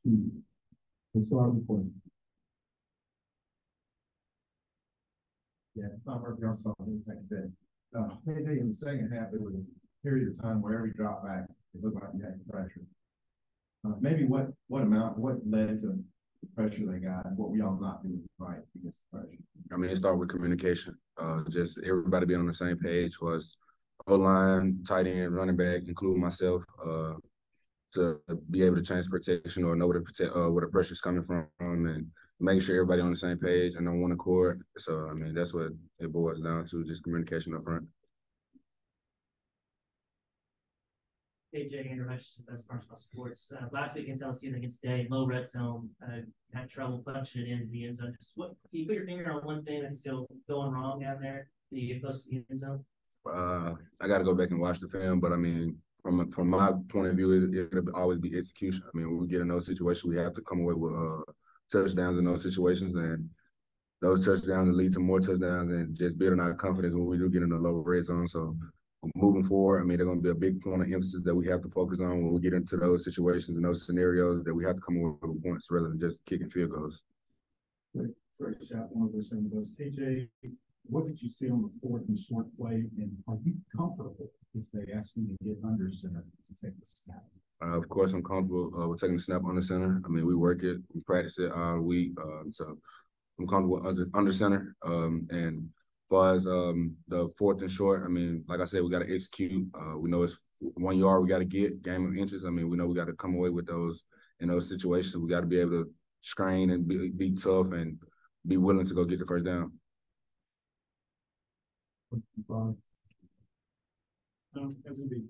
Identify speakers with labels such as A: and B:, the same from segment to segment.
A: Let's start with point.
B: Yeah, it's not working on something like that. Maybe in the second half, there was a period of time where every drop back, it looked like you had pressure. Maybe what led to the pressure they got, and what we all not doing right against the pressure?
C: I mean, it started with communication. Just everybody being on the same page was O-line, tight end, running back, including myself, to be able to change protection or know where the pressure is coming from, and making sure everybody on the same page and on one accord. So, I mean, that's what it boils down to, just communication up front.
D: AJ Andrew Hudson, Best Barstool Sports. Last week against LSU and against today, low red zone, had trouble punching it into the end zone. Just can you put your finger on one thing that's still going wrong down there that you get close to the end zone?
C: I got to go back and watch the film, but I mean, from my point of view, it'll always be execution. I mean, when we get in those situations, we have to come away with touchdowns in those situations, and those touchdowns lead to more touchdowns, and just building our confidence when we do get in the low red zone. So moving forward, I mean, they're going to be a big point of emphasis that we have to focus on when we get into those situations and those scenarios, that we have to come away with points rather than just kicking field goals.
A: First shot, one of those things. KJ, what did you see on the fourth and short play, and are you comfortable if they ask you to get under center to take the snap?
C: Of course, I'm comfortable with taking the snap on the center. I mean, we work it, we practice it all week, so I'm comfortable under center. And as far as the fourth and short, I mean, like I said, we got to execute. We know it's 1 yard we got to get, game of inches. I mean, we know we got to come away with those in those situations. We got to be able to strain and be tough and be willing to go get the first down.
A: As a big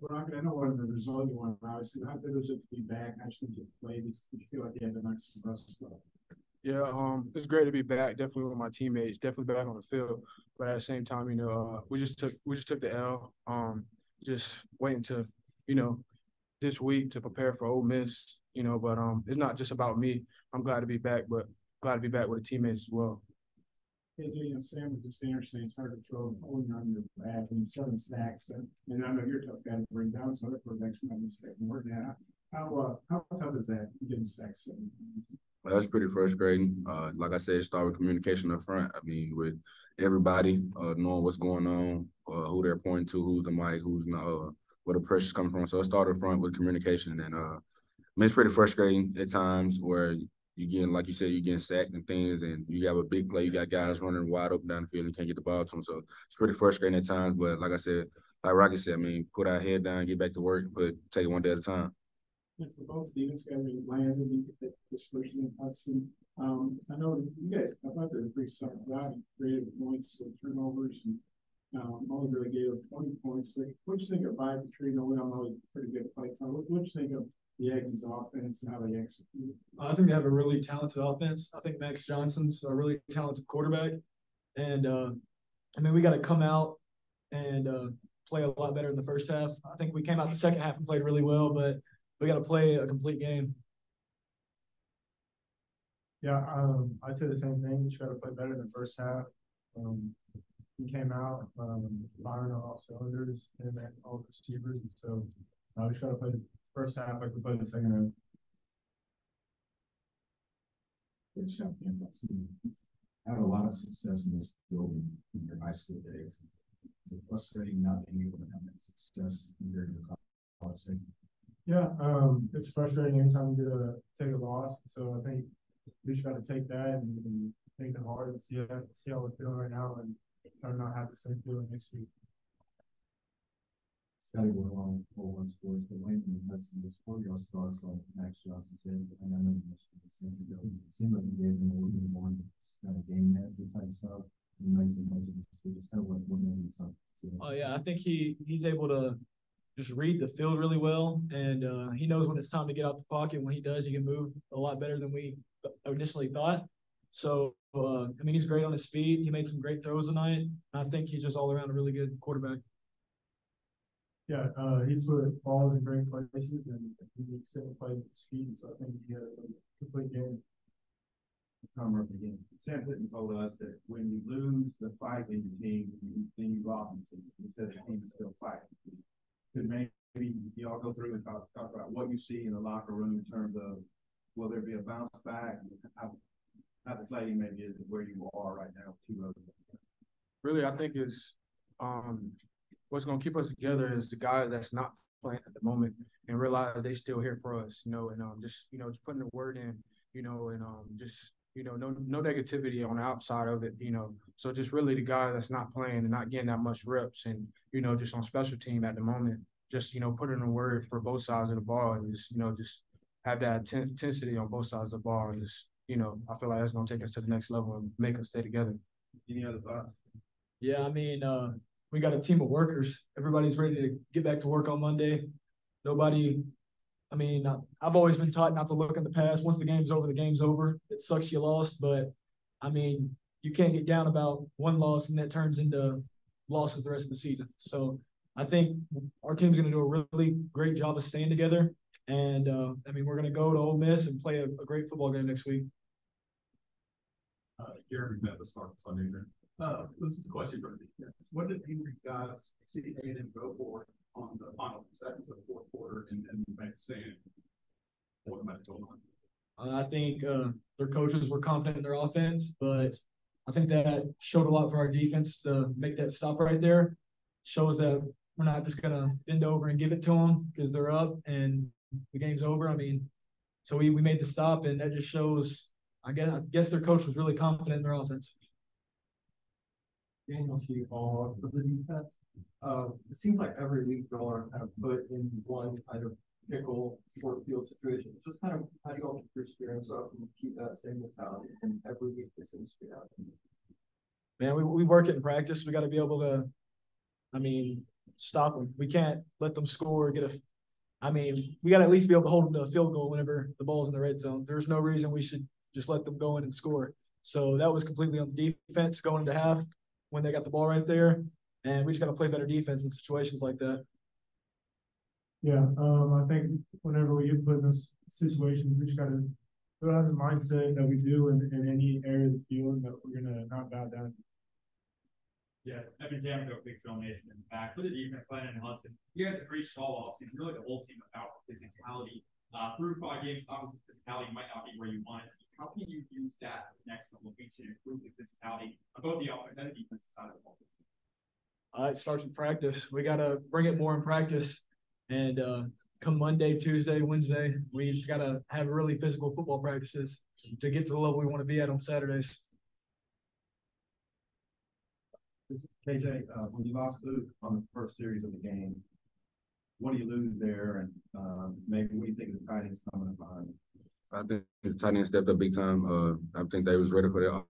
A: Rocket, I know what the result you want. Obviously, how good was it to be back? How should you play? Did you feel like you had the nice rest?
E: Yeah, it's great to be back. Definitely with my teammates. Definitely back on the field. But at the same time, we just took the L. Just waiting to, this week to prepare for Ole Miss. But it's not just about me. I'm glad to be back, but glad to be back with the teammates as well.
A: KJ, Sam was just interesting. It's hard to throw on your back and 7 sacks. And I know you're a tough guy to bring down, so other quarterbacks might mistake more than that. How tough is that, getting sacks?
C: That's pretty frustrating. Like I said, it started with communication up front. I mean, with everybody knowing what's going on, who they're pointing to, who's the mic, who's not, where the pressure's coming from. So it started up front with communication. And I mean, it's pretty frustrating at times where like you said, you're getting sacked and things, and you have a big play. You got guys running wide open down the field and can't get the ball to them. So it's pretty frustrating at times. But like I said, like Rocky said, I mean, put our head down, get back to work, but take it one day at a time.
A: And for both defense guys, Landon, you get this person in Hudson. I know you guys, I thought they were pretty solid. Creative points with turnovers, and only really gave up 20 points. So what do you think of Vibe Trino? We all know he's a pretty good play time. What do you think of the Aggies offense and how they execute?
F: I think they have a really talented offense. I think Max Johnson's a really talented quarterback. And, I mean, we got to come out and play a lot better in the first half. I think we came out the second half and played really well, but we got to play a complete game.
G: Yeah, I'd say the same thing. We try to play better in the first half. We came out firing on all cylinders and all the receivers, and so we try to play the first half like we played the second half.
A: Good job, man. I had a lot of success in this building in your high school days. Is it frustrating not being able to have that success during your college days?
G: Yeah, it's frustrating anytime you take a loss. So I think we just got to take that and take it hard and see how we're feeling right now, and try to not have the same feeling next week.
A: It's got to go along with 4-1 scores, but Landon and Hudson, just 4 y'all starts like Max Johnson said, and I know you mentioned the same ago. It seemed like you gave them a little bit more kind of game manager type stuff. And nice and much of this, just kind of what Landon talked about.
F: Oh yeah, I think he's able to just read the field really well, and he knows when it's time to get out the pocket. When he does, he can move a lot better than we initially thought. So, I mean, he's great on his feet. He made some great throws tonight. I think he's just all around a really good quarterback.
G: Yeah, he put balls in great places, and he still played with his feet. So I think he had a complete game.
B: Again, Sam Clinton told us that when you lose the fight in your team, then you lost the team. He said the team is still fighting. Could maybe y'all go through and talk about what you see in the locker room in terms of will there be a bounce back? How deflating maybe is where you are right now with 2 others.
E: Really, I think is what's going to keep us together is the guys that's not playing at the moment and realize they still here for us, and just just putting the word in, and just no negativity on the outside of it, So just really the guy that's not playing and not getting that much reps, and just on special team at the moment, just put in a word for both sides of the ball, and just have that intensity on both sides of the ball, and just I feel like that's going to take us to the next level and make us stay together.
B: Any other thoughts?
F: Yeah, we got a team of workers. Everybody's ready to get back to work on Monday. Nobody, I've always been taught not to look in the past. Once the game's over, the game's over. It sucks you lost, but you can't get down about one loss and that turns into losses the rest of the season. So I think our team's going to do a really great job of staying together. And we're going to go to Ole Miss and play a great football game next week.
H: Jeremy met the start Sunday. This is the question for me. What did you guys see A&M go for on the final seconds of the 4th quarter and then make a stand? What might go on?
F: I think their coaches were confident in their offense, but I think that showed a lot for our defense to make that stop right there. Shows that we're not just going to bend over and give it to them because they're up and the game's over. So we made the stop, and that just shows, I guess their coach was really confident in their offense.
I: Daniel Sheehan for the defense. It seems like every week y'all are kind of put in one kind of pickle short field situation. It's just kind of how do you all keep your spirits up and keep that same mentality and every week it seems to be happening?
F: Man, we work it in practice. We got to be able to, stop them. We can't let them score, we got to at least be able to hold them to a field goal whenever the ball's in the red zone. There's no reason we should just let them go in and score. So that was completely on the defense going into half when they got the ball right there. And we just got to play better defense in situations like that.
G: Yeah, I think whenever we get put in those situations, we just got to have the mindset that we do in any area of the field that we're going to not bow down.
H: Yeah, Damn go big donation in the back. For the defense, Landon and Hudson, you guys have reached all offseason, really the whole team about physicality. Through 5 games, obviously physicality might not be where you want it to be. How can you use that the next couple of weeks to improve the physicality on both the offense and the defensive side of the ball?
F: It starts with practice. We got to bring it more in practice. And come Monday, Tuesday, Wednesday, we just got to have really physical football practices to get to the level we want to be at on Saturdays.
B: KJ, when you lost Luke on the first series of the game, what do you lose there? And maybe what do you think of the tight ends coming up behind?
C: I think the tight end stepped up big time. I think they was ready for that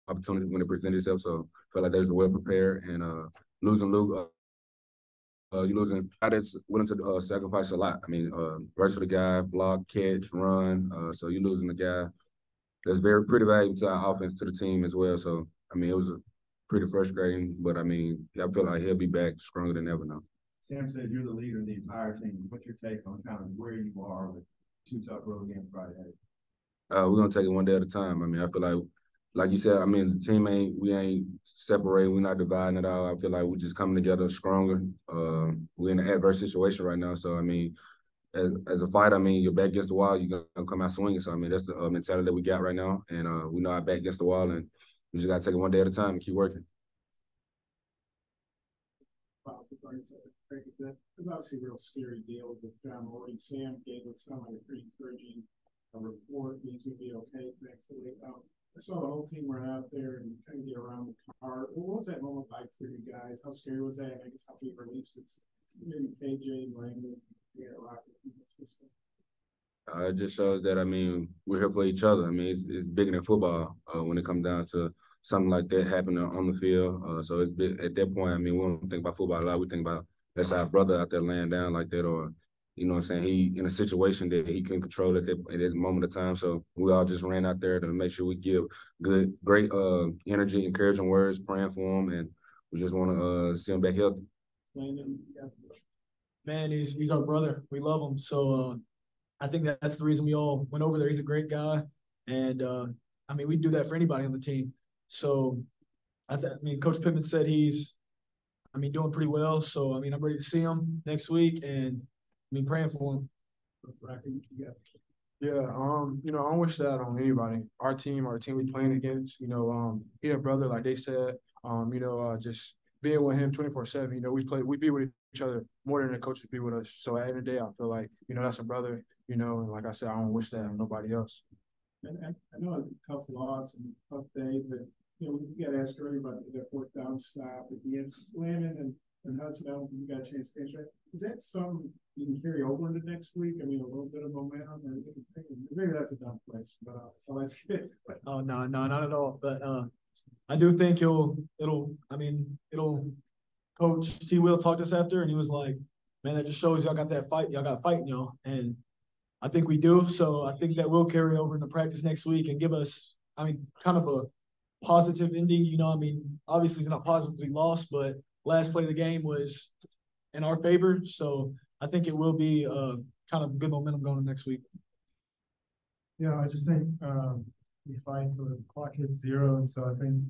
C: opportunity when it presented itself. So I felt like they were well prepared. And losing Luke, you losing guy that's willing to sacrifice a lot. Versatile guy, block, catch, run. So you losing a guy that's pretty valuable to our offense, to the team as well. So it was pretty frustrating, but I feel like he'll be back stronger than ever now.
B: Sam says you're the leader of the entire team. What's your take on kind of where you are with 2 tough road games Friday?
C: We're gonna take it one day at a time. I feel like you said, the team we ain't separating, we're not dividing at all. I feel like we're just coming together stronger. We're in an adverse situation right now, so as a fighter, your back against the wall, you're gonna come out swinging. So that's the mentality that we got right now, and we know our back against the wall, and we just gotta take it one day at a time and keep working.
A: It's obviously a real scary deal with John Morgan. Sam gave it sound like a pretty encouraging report. He's going to be okay, thankfully. I saw the whole team run out there and kind of get around the car. What was that moment like for you guys? How scary was that? I guess how big relief it's maybe KJ and Landon. Yeah,
C: it just shows that we're here for each other. It's bigger than football when it comes down to something like that happening on the field. So it's big, at that point. We don't think about football a lot. We think about that's our brother out there laying down like that, or he in a situation that he couldn't control at that moment of time. So we all just ran out there to make sure we give great energy, encouraging words, praying for him, and we just want to see him back healthy.
F: Man, he's our brother. We love him. So I think that's the reason we all went over there. He's a great guy, and we'd do that for anybody on the team. So Coach Pittman said he's doing pretty well. So I'm ready to see him next week, and mean, praying for him.
E: Yeah, I wish that on anybody. Our team we playing against, he a brother, like they said. Just being with him 24/7. We be with each other more than the coaches be with us. So at the end of the day, I feel like, that's a brother, and like I said, I don't wish that on nobody else.
A: And I know it's a tough loss and a tough day, but we got to ask earlier about that fourth down stop at the end. Landon and Hudson, I don't think you got a chance to finish that. Is that something you can carry over into next week? I mean, a little bit of momentum, or maybe that's a dumb question, but I'll ask it.
F: Oh no, not at all. But I do think it'll Coach T. Will talked to us after, and he was like, "Man, that just shows y'all got that fight. Y'all got fighting, y'all." And I think we do. So I think that will carry over into practice next week and give us, kind of a positive ending. Obviously it's not positively lost, but last play of the game was in our favor. So I think it will be kind of good momentum going into next week.
G: Yeah, I just think we fight until the clock hits 0, and so I think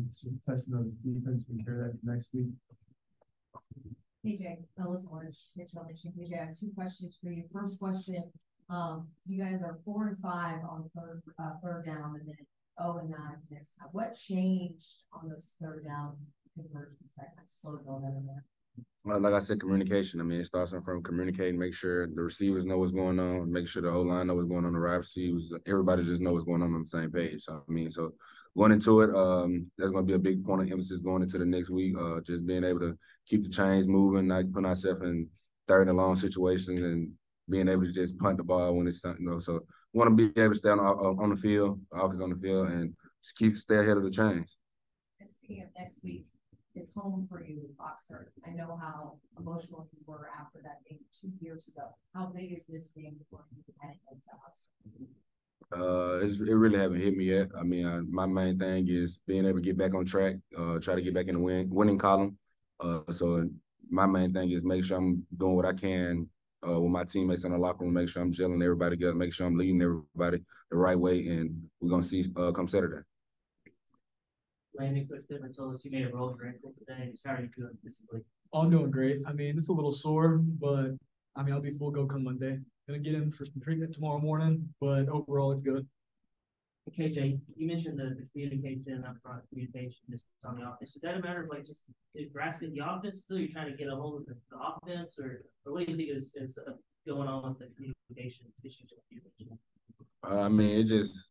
G: it's just a testament of this defense. We can carry that next week.
J: PJ, Ellis Orange, Mitchell Mission. PJ, I have 2 questions for you. First question, you guys are 4 and 5 on third down, and then 0 and 9 next time. What changed on those third down conversions that kind of slowed down there?
C: Well, like I said, communication. It starts from communicating, make sure the receivers know what's going on, make sure the O-line know what's going on, the wide receivers, everybody just know what's going on the same page. So, so going into it, that's going to be a big point of emphasis going into the next week, just being able to keep the chains moving, not putting ourselves in third and long situations, and being able to just punt the ball when it's, so we want to be able to stay on the field, offense on the field, and just stay ahead of the chains.
J: And speaking of next week, it's home for you, Oxford. I know how emotional you were after that game 2 years ago. How big is this game for you heading into Oxford?
C: It really haven't hit me yet. My main thing is being able to get back on track, try to get back in the winning column. So my main thing is make sure I'm doing what I can with my teammates in the locker room, make sure I'm gelling everybody together, make sure I'm leading everybody the right way, and we're going to see come Saturday.
D: Landon, Coach Pittman told us you made a roll your ankle today. How are you doing physically?
F: I'm doing great. It's a little sore, but I'll be full go come Monday. Gonna get in for some treatment tomorrow morning, but overall it's good.
D: KJ, you mentioned the communication, upfront communication just on the offense. Is that a matter of just grasping the offense still? You're trying to get a hold of the offense, or what do you think is going on with the communication issues?
C: It just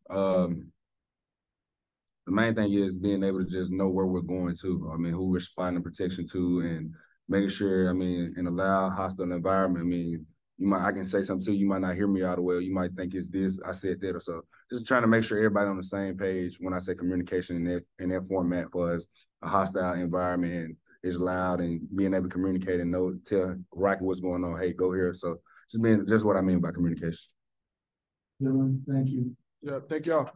C: the main thing is being able to just know where we're going to. Who we're spotting protection to, and making sure. In a loud, hostile environment. I can say something to you. You might not hear me all the way. You might think it's this. I said that, or so. Just trying to make sure everybody on the same page when I say communication in that format for us, a hostile environment, and it's loud, and being able to communicate and tell Rocky what's going on. Hey, go here. So just what I mean by communication.
G: Dylan, thank you.
E: Yeah, thank y'all.